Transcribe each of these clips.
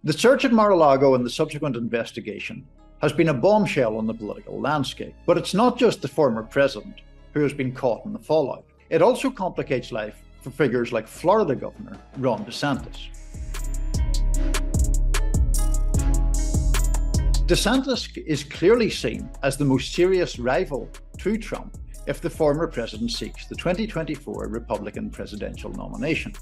The search at Mar-a-Lago and the subsequent investigation has been a bombshell on the political landscape. But it's not just the former president who has been caught in the fallout. It also complicates life for figures like Florida Governor Ron DeSantis. DeSantis is clearly seen as the most serious rival to Trump if the former president seeks the 2024 Republican presidential nomination.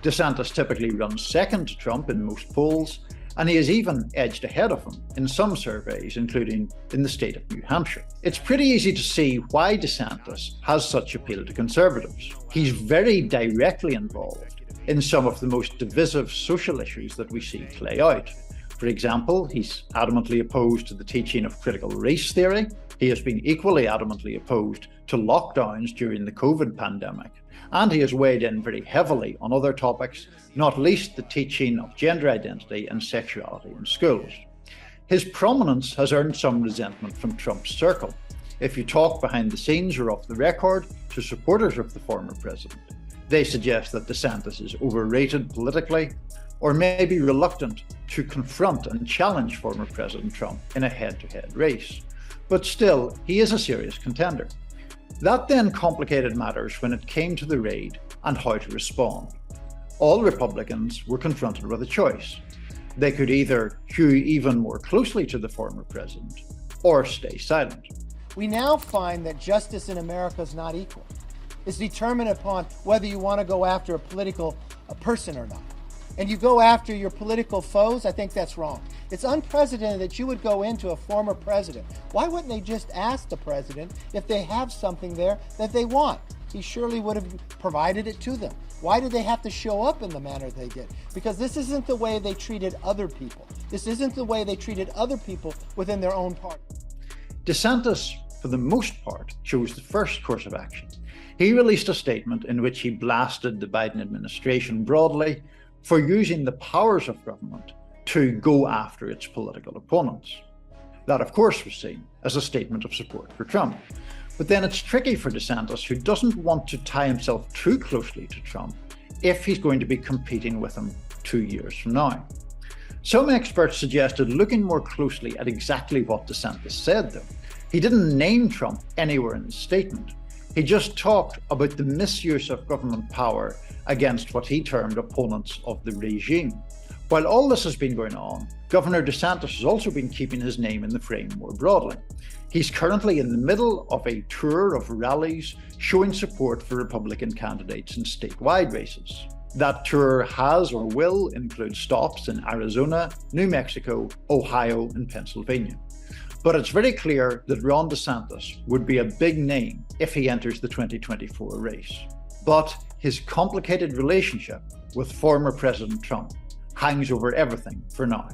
DeSantis typically runs second to Trump in most polls, and he is even edged ahead of him in some surveys, including in the state of New Hampshire. It's pretty easy to see why DeSantis has such appeal to conservatives. He's very directly involved in some of the most divisive social issues that we see play out. For example, he's adamantly opposed to the teaching of critical race theory. He has been equally adamantly opposed to lockdowns during the COVID pandemic. And he has weighed in very heavily on other topics, not least the teaching of gender identity and sexuality in schools. His prominence has earned some resentment from Trump's circle. If you talk behind the scenes or off the record to supporters of the former president, they suggest that DeSantis is overrated politically, or may be reluctant to confront and challenge former President Trump in a head-to-head race. But still, he is a serious contender. That then complicated matters when it came to the raid and how to respond. All Republicans were confronted with a choice. They could either hew even more closely to the former president or stay silent. We now find that justice in America is not equal. It's determined upon whether you want to go after a person or not. And you go after your political foes, I think that's wrong. It's unprecedented that you would go into a former president. Why wouldn't they just ask the president if they have something there that they want? He surely would have provided it to them. Why did they have to show up in the manner they did? Because this isn't the way they treated other people. This isn't the way they treated other people within their own party. DeSantis, for the most part, chose the first course of action. He released a statement in which he blasted the Biden administration broadly for using the powers of government to go after its political opponents. That, of course, was seen as a statement of support for Trump. But then it's tricky for DeSantis, who doesn't want to tie himself too closely to Trump if he's going to be competing with him 2 years from now. Some experts suggested looking more closely at exactly what DeSantis said, though. He didn't name Trump anywhere in his statement. He just talked about the misuse of government power against what he termed opponents of the regime. While all this has been going on, Governor DeSantis has also been keeping his name in the frame more broadly. He's currently in the middle of a tour of rallies showing support for Republican candidates in statewide races. That tour has or will include stops in Arizona, New Mexico, Ohio, and Pennsylvania. But it's very clear that Ron DeSantis would be a big name if he enters the 2024 race. But his complicated relationship with former President Trump hangs over everything for now.